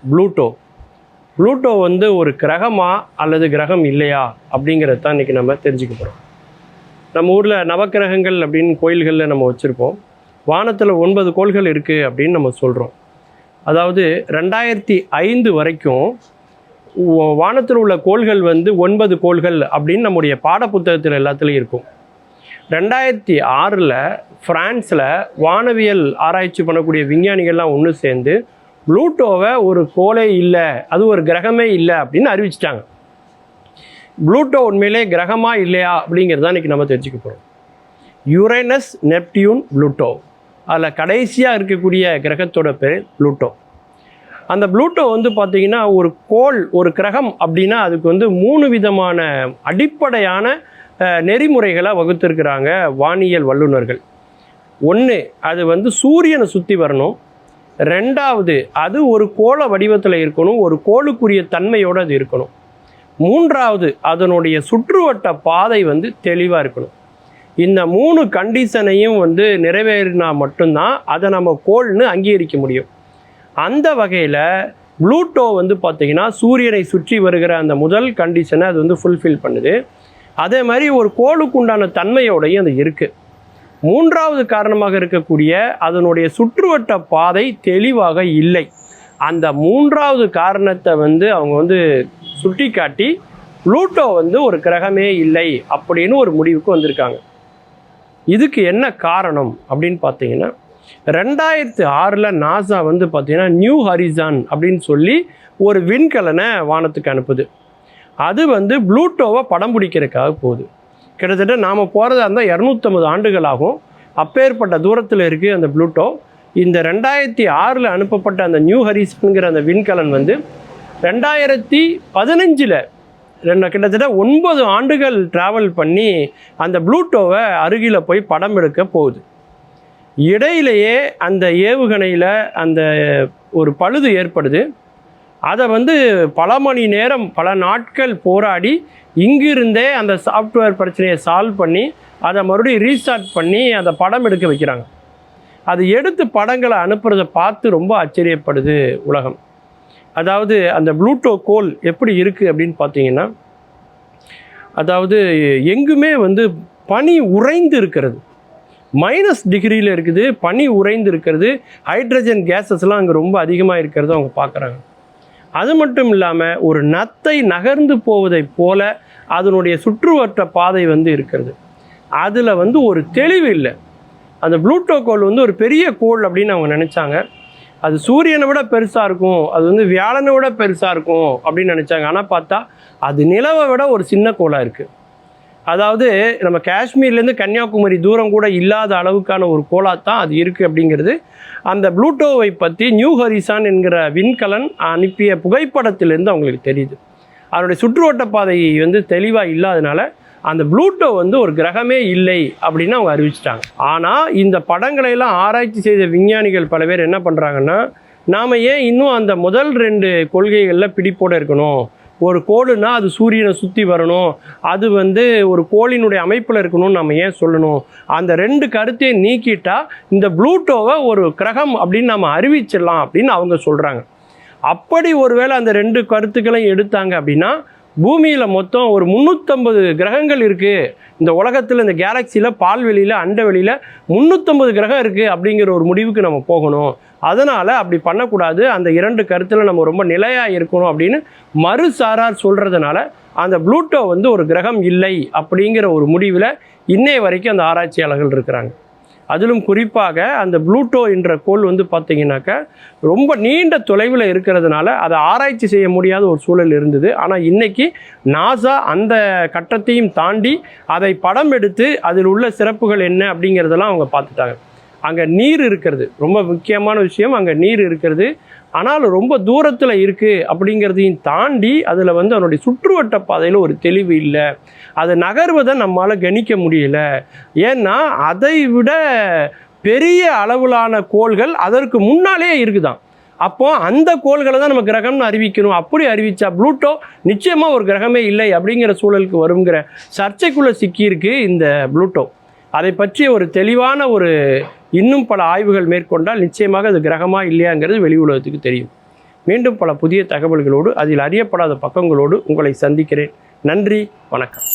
Pluto Pluto வந்து ஒரு கிரகமா அல்லது கிரகம் இல்லையா அப்படிங்கிறது தான் இன்றைக்கி நம்ம தெரிஞ்சுக்க போகிறோம். நம்ம ஊரில் நவக்கிரகங்கள் அப்படின்னு கோயில்களில் நம்ம வச்சுருப்போம். வானத்தில் 9 கோள்கள் இருக்குது அப்படின்னு நம்ம சொல்கிறோம். அதாவது 2005 வரைக்கும் வானத்தில் உள்ள கோள்கள் வந்து 9 கோள்கள் அப்படின்னு நம்முடைய பாடப்புத்தகத்தில் எல்லாத்துலேயும் இருக்கும். 2006 ஃப்ரான்ஸில் வானவியல் ஆராய்ச்சி பண்ணக்கூடிய விஞ்ஞானிகள்லாம் ஒன்று சேர்ந்து ப்ளூட்டோவை ஒரு கோளே இல்லை, அது ஒரு கிரகமே இல்லை அப்படின்னு அறிவிச்சிட்டாங்க. ப்ளூட்டோ உண்மையிலே கிரகமா இல்லையா அப்படிங்கிறத இன்றைக்கி நம்ம தெரிஞ்சுக்க போகிறோம். யுரேனஸ், நெப்டியூன், ப்ளூட்டோ, அதில் கடைசியாக இருக்கக்கூடிய கிரகத்தோட பேர் ப்ளூட்டோ. அந்த ப்ளூட்டோ வந்து பார்த்திங்கன்னா ஒரு கோள், ஒரு கிரகம் அப்படின்னா அதுக்கு வந்து 3 விதமான அடிப்படையான நெறிமுறைகளை வகுத்திருக்கிறாங்க வானியல் வல்லுநர்கள். ஒன்று, அது வந்து சூரியனை சுற்றி வரணும். 2வது, அது ஒரு கோள வடிவத்தில் இருக்கணும், ஒரு கோளுக்குரிய தன்மையோடு அது இருக்கணும். 3வது, அதனுடைய சுற்றுவட்ட பாதை வந்து தெளிவாக இருக்கணும். இந்த 3 கண்டிஷனையும் வந்து நிறைவேறினா மட்டும்தான் அதை நம்ம கோள்னு அங்கீகரிக்க முடியும். அந்த வகையில் ப்ளூட்டோ வந்து பார்த்திங்கன்னா சூரியனை சுற்றி வருகிற அந்த முதல் கண்டிஷனை அது வந்து ஃபுல்ஃபில் பண்ணுது. அதே மாதிரி ஒரு கோளுக்கு உண்டான தன்மையோடையும் அது இருக்குது. 3வது காரணமாக இருக்கக்கூடிய அதனுடைய சுற்றுவட்ட பாதை தெளிவாக இல்லை. அந்த 3வது காரணத்தை வந்து அவங்க வந்து சுட்டி காட்டி ப்ளூட்டோ வந்து ஒரு கிரகமே இல்லை அப்படின்னு ஒரு முடிவுக்கு வந்திருக்காங்க. இதுக்கு என்ன காரணம் அப்படின்னு பார்த்தீங்கன்னா 2006 நாசா வந்து பார்த்திங்கன்னா நியூ ஹரிசான் அப்படின்னு சொல்லி ஒரு விண்கலனை வானத்துக்கு அனுப்புது. அது வந்து ப்ளூட்டோவை படம் பிடிக்கிறதுக்காக போகுது. கிட்டத்தட்ட நாம் போகிறதா இருந்தால் 250 ஆண்டுகள் ஆகும். அப்பேற்பட்ட தூரத்தில் இருக்குது அந்த ப்ளூட்டோ. இந்த 2006 அனுப்பப்பட்ட அந்த நியூ ஹரிசான்ங்கிற அந்த விண்கலன் வந்து 2015 கிட்டத்தட்ட 9 ஆண்டுகள் ட்ராவல் பண்ணி அந்த ப்ளூட்டோவை அருகில் போய் படம் எடுக்க போகுது. இடையிலேயே அந்த ஏவுகணையில் அந்த ஒரு பழுது ஏற்படுது. அதை வந்து பல மணி நேரம், பல நாட்கள் போராடி இங்கிருந்தே அந்த சாஃப்ட்வேர் பிரச்சனையை சால்வ் பண்ணி அதை மறுபடியும் ரீஸ்டார்ட் பண்ணி அந்த படம் எடுக்க வைக்கிறாங்க. அது எடுத்து படங்களை அனுப்புறதை பார்த்து ரொம்ப ஆச்சரியப்படுது உலகம். அதாவது அந்த ப்ளூட்டோ கோள் எப்படி இருக்குது அப்படின்னு பார்த்தீங்கன்னா, அதாவது எங்குமே வந்து பனி உறைந்து இருக்கிறது, -டிகிரியில் இருக்குது, பனி உறைந்து இருக்கிறது, ஹைட்ரஜன் கேஸஸ்லாம் அங்கே ரொம்ப அதிகமாக இருக்கிறது அவங்க பார்க்குறாங்க. அது மட்டும் இல்லாமல் ஒரு நத்தை நகர்ந்து போவதை போல அதனுடைய சுற்றுவட்ட பாதை வந்து இருக்கிறது. அதில் வந்து ஒரு தெளிவு இல்லை. அந்த ப்ளூட்டோ கோள் வந்து ஒரு பெரிய கோள் அப்படின்னு அவங்க நினச்சாங்க. அது சூரியனை விட பெருசாக இருக்கும், அது வந்து வியாழனை விட பெருசாக இருக்கும் அப்படின்னு நினச்சாங்க. ஆனால் பார்த்தா அது நிலவை விட ஒரு சின்ன கோளாக இருக்குது. அதாவது நம்ம காஷ்மீர்லேருந்து கன்னியாகுமரி தூரம் கூட இல்லாத அளவுக்கான ஒரு கோளாத்தான் அது இருக்குது அப்படிங்கிறது அந்த ப்ளூட்டோவை பற்றி நியூ ஹரிசான் என்கிற விண்கலன் அனுப்பிய புகைப்படத்திலேருந்து அவங்களுக்கு தெரியுது. அதனுடைய சுற்றுவட்ட பாதை வந்து தெளிவாக இல்லாதனால அந்த ப்ளூட்டோ வந்து ஒரு கிரகமே இல்லை அப்படின்னு அவங்க அறிவிச்சிட்டாங்க. ஆனால் இந்த படங்களையெல்லாம் ஆராய்ச்சி செய்த விஞ்ஞானிகள் பல பேர் என்ன பண்ணுறாங்கன்னா, நாம் ஏன் இன்னும் அந்த முதல் 2 கொள்கைகளில் பிடிப்போடு இருக்கணும்? ஒரு கோளுனா அது சூரியனை சுற்றி வரணும், அது வந்து ஒரு கோளினுடைய அமைப்பில் இருக்கணும்னு நம்ம ஏன் சொல்லணும்? அந்த 2 கருத்தையும் நீக்கிட்டால் இந்த ப்ளூட்டோவை ஒரு கிரகம் அப்படின்னு நம்ம அறிவிச்சிடலாம் அப்படின்னு அவங்க சொல்கிறாங்க. அப்படி ஒருவேளை அந்த 2 கருத்துக்களையும் எடுத்தாங்க அப்படின்னா பூமியில் மொத்தம் ஒரு 350 கிரகங்கள் இருக்குது. இந்த உலகத்தில், இந்த கேலக்சியில், பால்வெளியில், அண்டவெளியில் 350 கிரகம் இருக்குது அப்படிங்கிற ஒரு முடிவுக்கு நம்ம போகணும். அதனால் அப்படி பண்ணக்கூடாது, அந்த 2 கருத்தில் நம்ம ரொம்ப நிலையாக இருக்கணும் அப்படின்னு மறுசாரார் சொல்கிறதுனால அந்த ப்ளூட்டோ வந்து ஒரு கிரகம் இல்லை அப்படிங்கிற ஒரு முடிவில் இன்னைய வரைக்கும் அந்த ஆராய்ச்சியாளர்கள் இருக்கிறாங்க. அதிலும் குறிப்பாக அந்த ப்ளூட்டோ என்ற கோள் வந்து பார்த்திங்கனாக்கா ரொம்ப நீண்ட தொலைவில் இருக்கிறதுனால அதை ஆராய்ச்சி செய்ய முடியாத ஒரு சூழல் இருந்தது. ஆனால் இன்றைக்கி நாசா அந்த கட்டத்தையும் தாண்டி அதை படம் எடுத்து அதில் உள்ள சிறப்புகள் என்ன அப்படிங்கிறதெல்லாம் அவங்க பார்த்துட்டாங்க. அங்கே நீர் இருக்கிறது, ரொம்ப முக்கியமான விஷயம், அங்கே நீர் இருக்கிறது. ஆனால் ரொம்ப தூரத்தில் இருக்குது அப்படிங்கிறதையும் தாண்டி அதில் வந்து அதனுடைய சுற்றுவட்ட பாதையில் ஒரு தெளிவு இல்லை, அது நகர்வதை நம்மளால் கணிக்க முடியல. ஏன்னா அதை விட பெரிய அளவிலான கோள்கள் அதற்கு முன்னாலே இருக்குதான். அப்போது அந்த கோள்களை தான் நம்ம கிரகம்னு அறிவிக்கணும். அப்படி அறிவித்தா ப்ளூட்டோ நிச்சயமாக ஒரு கிரகமே இல்லை அப்படிங்கிற சூழலுக்கு வருங்கிற சர்ச்சைக்குள்ளே சிக்கியிருக்கு இந்த ப்ளூட்டோ. அதை பற்றி ஒரு தெளிவான இன்னும் பல ஆய்வுகள் மேற்கொண்டால் நிச்சயமாக அது கிரகமா இல்லையாங்கிறது வெளி உலகத்துக்கு தெரியும். மீண்டும் பல புதிய தகவல்களோடு அதில் அறியப்படாத பக்கங்களோடு உங்களை சந்திக்கிறேன். நன்றி, வணக்கம்.